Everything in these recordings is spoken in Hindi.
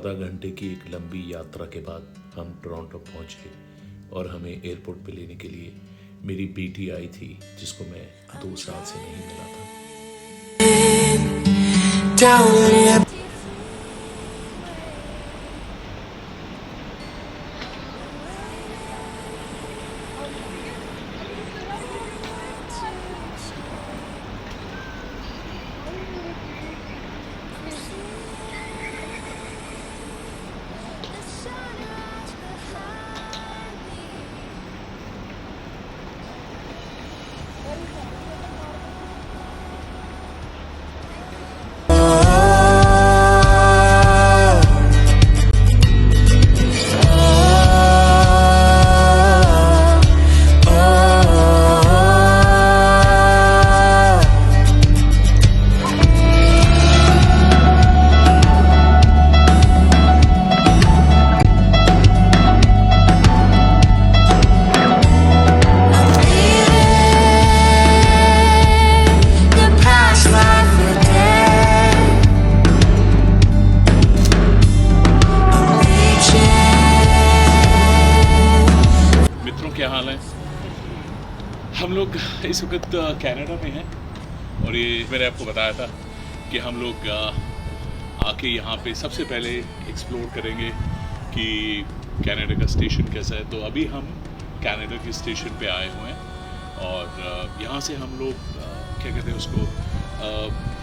14 घंटे की एक लंबी यात्रा के बाद हम टोरंटो पहुंचे और हमें एयरपोर्ट पे लेने के लिए मेरी बेटी आई थी, जिसको मैं 2 साल से नहीं मिला था। क्या हाल है? हम लोग इस वक्त कनाडा में हैं और ये मैंने आपको बताया था कि हम लोग आके यहाँ पे सबसे पहले एक्सप्लोर करेंगे कि कनाडा का स्टेशन कैसा है। तो अभी हम कनाडा के स्टेशन पे आए हुए हैं और यहाँ से हम लोग क्या कहते हैं उसको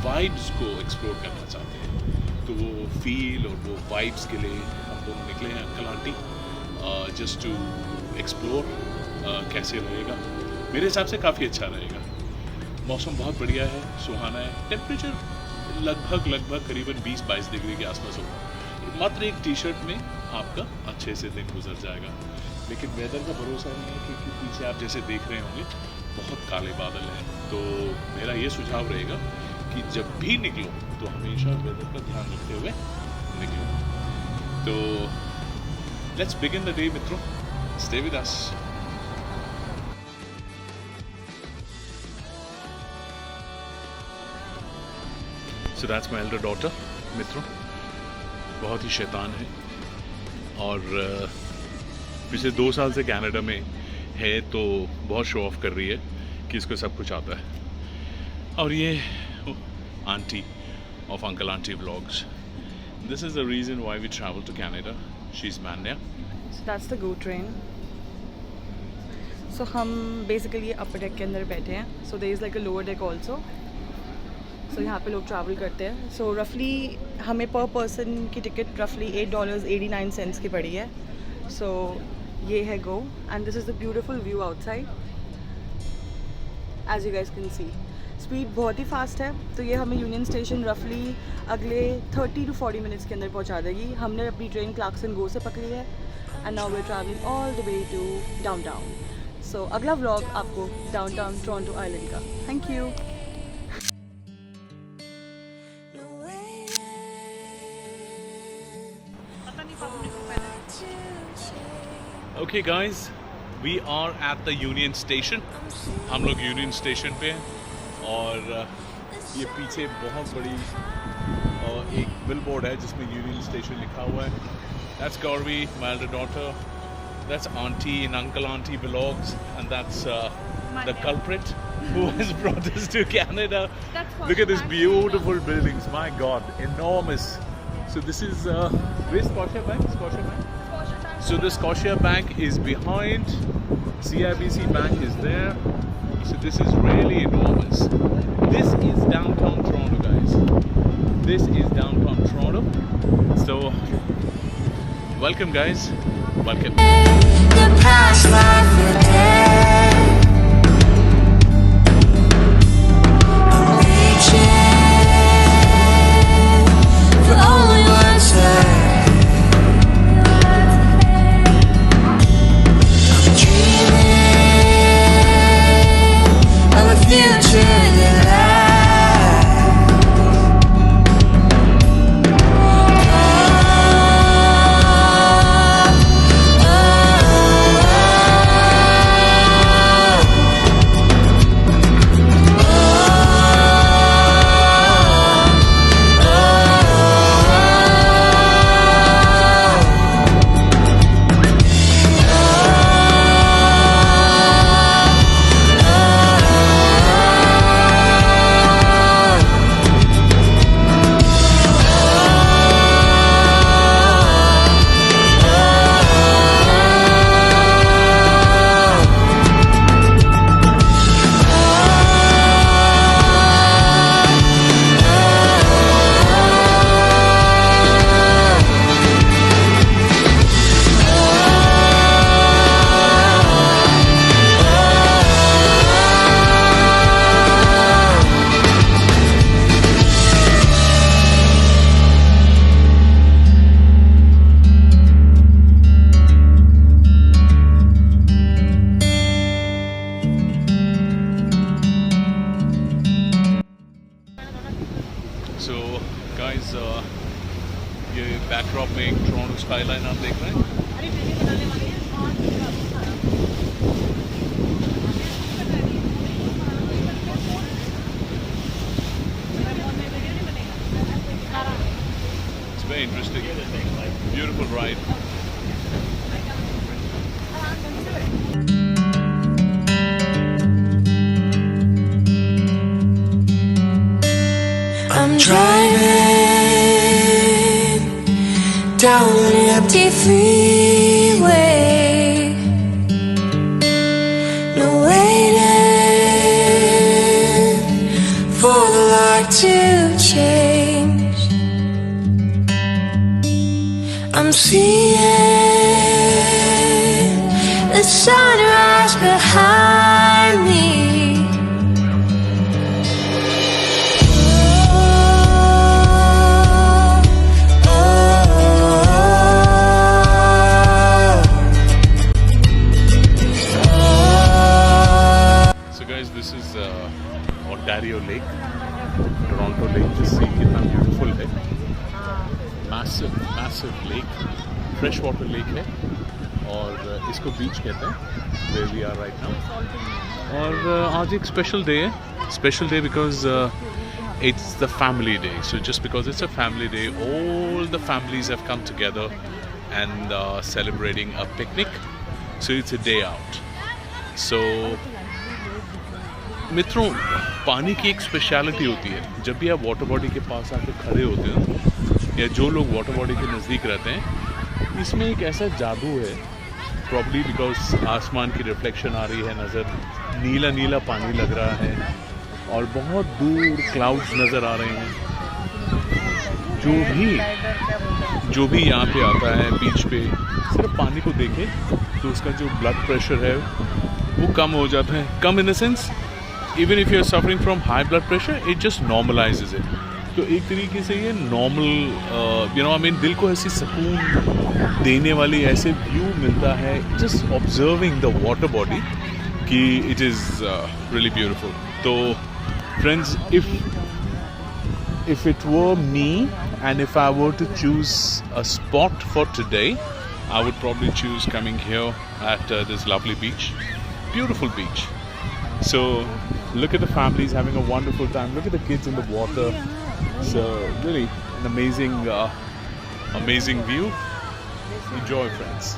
वाइब्स को एक्सप्लोर करना चाहते हैं। तो वो फील और वो वाइब्स के लिए हम दोनों निकले हैं uncle aunty, just to explore कैसे रहेगा। मेरे हिसाब से काफ़ी अच्छा रहेगा। मौसम बहुत बढ़िया है, सुहाना है। टेम्परेचर लगभग करीबन 20-22 डिग्री के आसपास होगा। मात्र एक टी शर्ट में आपका अच्छे से दिन गुजर जाएगा। लेकिन वेदर का भरोसा नहीं है क्योंकि पीछे आप जैसे देख रहे होंगे बहुत काले बादल हैं। तो मेरा ये सुझाव रहेगा कि जब भी निकलो तो हमेशा वेदर का ध्यान रखते हुए निकलो। तो लेट्स बिगिन द डे मित्रों। Stay with us. So that's my elder daughter, मित्रों। बहुत ही शैतान है और पिछले 2 साल से कनाडा में है तो बहुत शो ऑफ कर रही है कि इसको सब कुछ आता है। और ये aunty of Uncle Auntie Vlogs. This is the reason why we travel to Canada. She's Manya. So that's the GO train. So हम basically upper deck के अंदर बैठे हैं. So there is like a lower deck also. So यहाँ पे लोग travel करते हैं. So roughly हमें per person की ticket roughly $8.89 की पड़ी है. So ये है GO and this is the beautiful view outside. As you guys can see. Speed बहुत ही फास्ट है तो ये हमें यूनियन स्टेशन रफली अगले 30 to 40 मिनट्स के अंदर पहुंचा देगी। हमने अपनी ट्रेन क्लार्कसन गो से पकड़ी है and now we are travelling all the way to downtown. सो अगला व्लॉग आपको डाउनटाउन टोरंटो आइलैंड का। Thank you. Okay guys, we are at the Union Station. हम लोग यूनियन स्टेशन पे हैं और ये पीछे बहुत बड़ी एक बिलबोर्ड है जिसमें यूनियन स्टेशन लिखा हुआ है। That's Gauri, my elder daughter. That's Auntie and Uncle Auntie Vlogs, and that's the culprit who has brought us to Canada. Look at these beautiful buildings. My God, enormous. So this is where's Scotia Bank? Scotia Bank. So the Scotia Bank is behind. CIBC Bank is there. So this is really enormous. This is downtown Toronto, guys. This is downtown Toronto. So welcome, guys. Welcome. The past life we're dead. I'm reaching for only one side. I'm dreaming of a future that में टोरंटो स्काईलाइन आप देख रहे हैं। It's very interesting. Beautiful ride. I'm driving down an empty freeway. No waiting for the light to change. I'm seeing the sunrise behind me. This is Ontario Lake, Toronto Lake. Just see कितना beautiful है. Massive lake, fresh water lake है और इसको beach कहते हैं where we are right now. और आज एक special day है. Special day because it's the family day. So just because it's a family day, all the families have come together and celebrating a picnic. So it's a day out. So मित्रों, पानी की एक स्पेशलिटी होती है. जब भी आप वाटर बॉडी के पास आके खड़े होते हो या जो लोग वाटर बॉडी के नज़दीक रहते हैं, इसमें एक ऐसा जादू है. प्रॉब्ली बिकॉज आसमान की रिफ्लेक्शन आ रही है नज़र, नीला नीला पानी लग रहा है और बहुत दूर क्लाउड्स नज़र आ रहे हैं. जो भी यहाँ पे आता है बीच पे, सिर्फ पानी को देखे तो उसका जो ब्लड प्रेशर है वो कम हो जाता है. कम in the sense, even if you're suffering from high blood pressure, it just normalizes it. तो एक तरीके से ये नॉर्मल दिल को ऐसी सुकून देने वाली ऐसे व्यू मिलता है just observing the water body कि it is really beautiful. तो friends, if it were me and if I were to choose a spot for today, I would probably choose coming here at this lovely beach. Beautiful beach. So look at the families having a wonderful time. Look at the kids in the water. So really an amazing view. Enjoy, friends.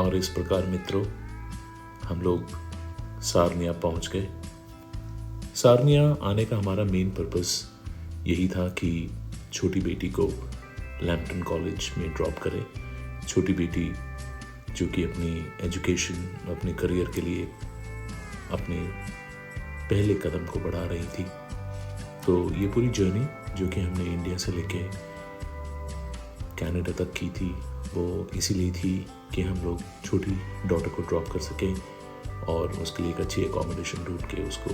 और इस प्रकार मित्रों, हम लोग सारनिया पहुंच गए. सारनिया आने का हमारा मेन पर्पस यही था कि छोटी बेटी को लैम्पटन कॉलेज में ड्रॉप करें. छोटी बेटी जो कि अपनी एजुकेशन, अपने करियर के लिए अपने पहले कदम को बढ़ा रही थी. तो ये पूरी जर्नी जो कि हमने इंडिया से लेके कनाडा तक की थी, वो इसीलिए थी कि हम लोग छोटी डॉटर को ड्रॉप कर सकें और उसके लिए एक अच्छी एकोमोडेशन ढूंढ के उसको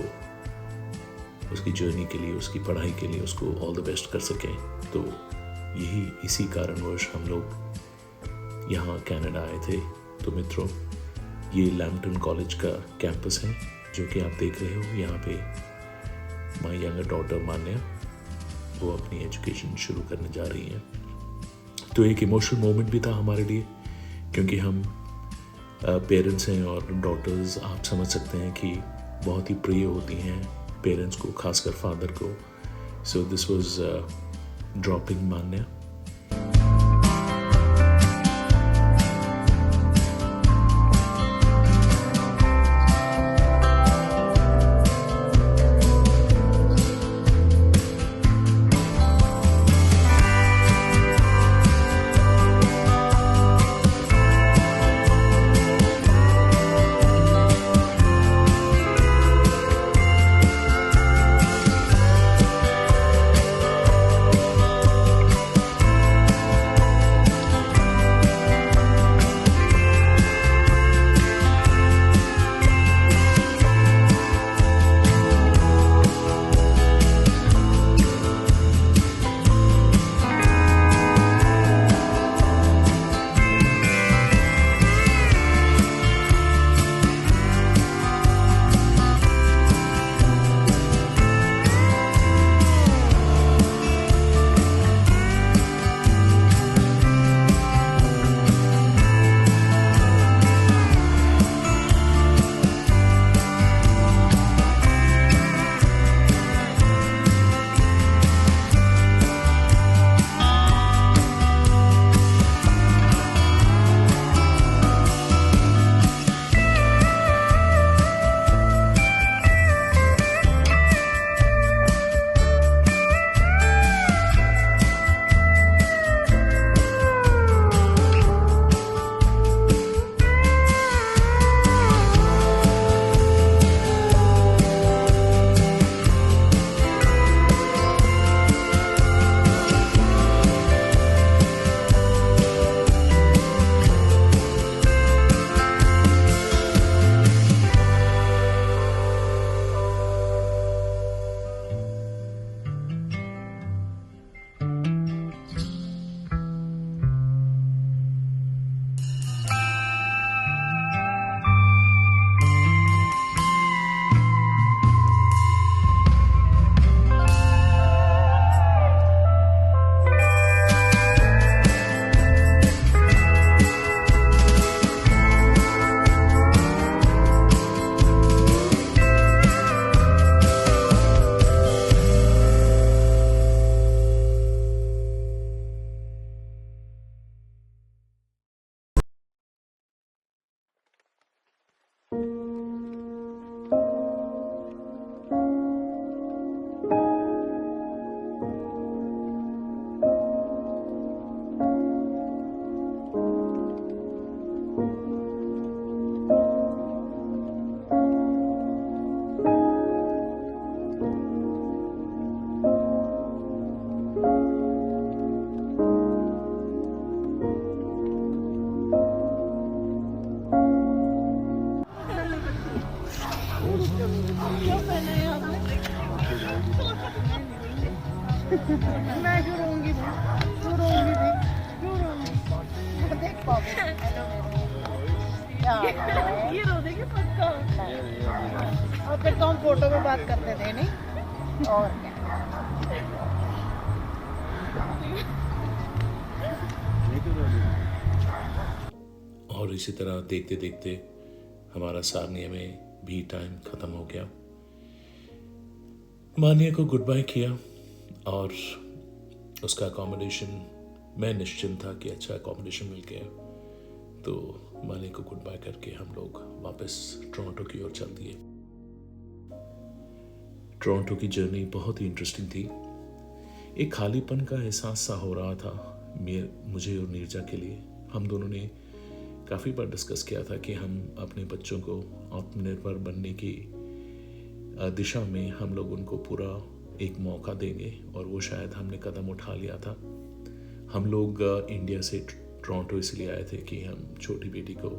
उसकी जर्नी के लिए, उसकी पढ़ाई के लिए उसको ऑल द बेस्ट कर सकें. तो इसी कारणवश हम लोग यहाँ कनाडा आए थे. तो मित्रों, ये लैम्पटन कॉलेज का कैंपस है जो कि आप देख रहे हो. यहाँ पे माई यंगर डॉटर मान्या, वो अपनी एजुकेशन शुरू करने जा रही हैं। तो एक इमोशनल मोमेंट भी था हमारे लिए, क्योंकि हम पेरेंट्स हैं और डॉटर्स आप समझ सकते हैं कि बहुत ही प्रिय होती हैं पेरेंट्स को, खासकर फादर को। सो दिस वाज ड्रॉपिंग मान्या। मैं क्यों रोऊंगी भी? क्यों रोऊंगी भी? क्यों रोऊंगी? देख पाओगे? क्या ये रो देगी पक्का। और फिर तो हम फोटो में बात करते थे नहीं? और क्या? और इसी तरह देखते देखते हमारा सारनिया में भी टाइम ख़त्म हो गया। मान्या को गुड बाय किया और उसका अकोमोडेशन, मैं निश्चिंत था कि अच्छा अकोमोडेशन मिल गया, तो मान्या को गुड बाय करके हम लोग वापस टोरंटो की ओर चल दिए। टोरंटो की जर्नी बहुत ही इंटरेस्टिंग थी। एक खालीपन का एहसास सा हो रहा था मुझे और नीरजा के लिए। हम दोनों ने काफ़ी बार डिस्कस किया था कि हम अपने बच्चों को आत्मनिर्भर बनने की दिशा में हम लोग उनको पूरा एक मौका देंगे, और वो शायद हमने कदम उठा लिया था। हम लोग इंडिया से टोरंटो इसलिए आए थे कि हम छोटी बेटी को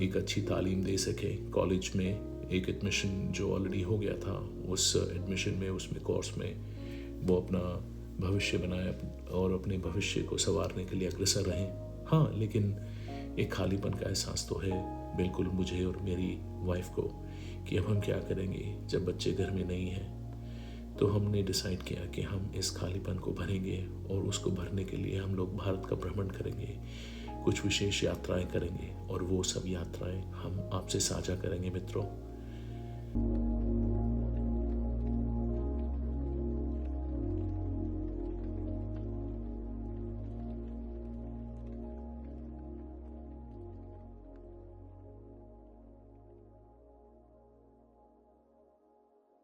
एक अच्छी तालीम दे सकें। कॉलेज में एक एडमिशन जो ऑलरेडी हो गया था, उस एडमिशन में, उसमें कोर्स में वो अपना भविष्य बनाए और अपने भविष्य को संवारने के लिए अग्रसर रहें। हाँ, लेकिन एक खालीपन का एहसास तो है बिल्कुल मुझे और मेरी वाइफ को कि अब हम क्या करेंगे जब बच्चे घर में नहीं हैं। तो हमने डिसाइड किया कि हम इस खालीपन को भरेंगे और उसको भरने के लिए हम लोग भारत का भ्रमण करेंगे, कुछ विशेष यात्राएं करेंगे और वो सब यात्राएं हम आपसे साझा करेंगे मित्रों।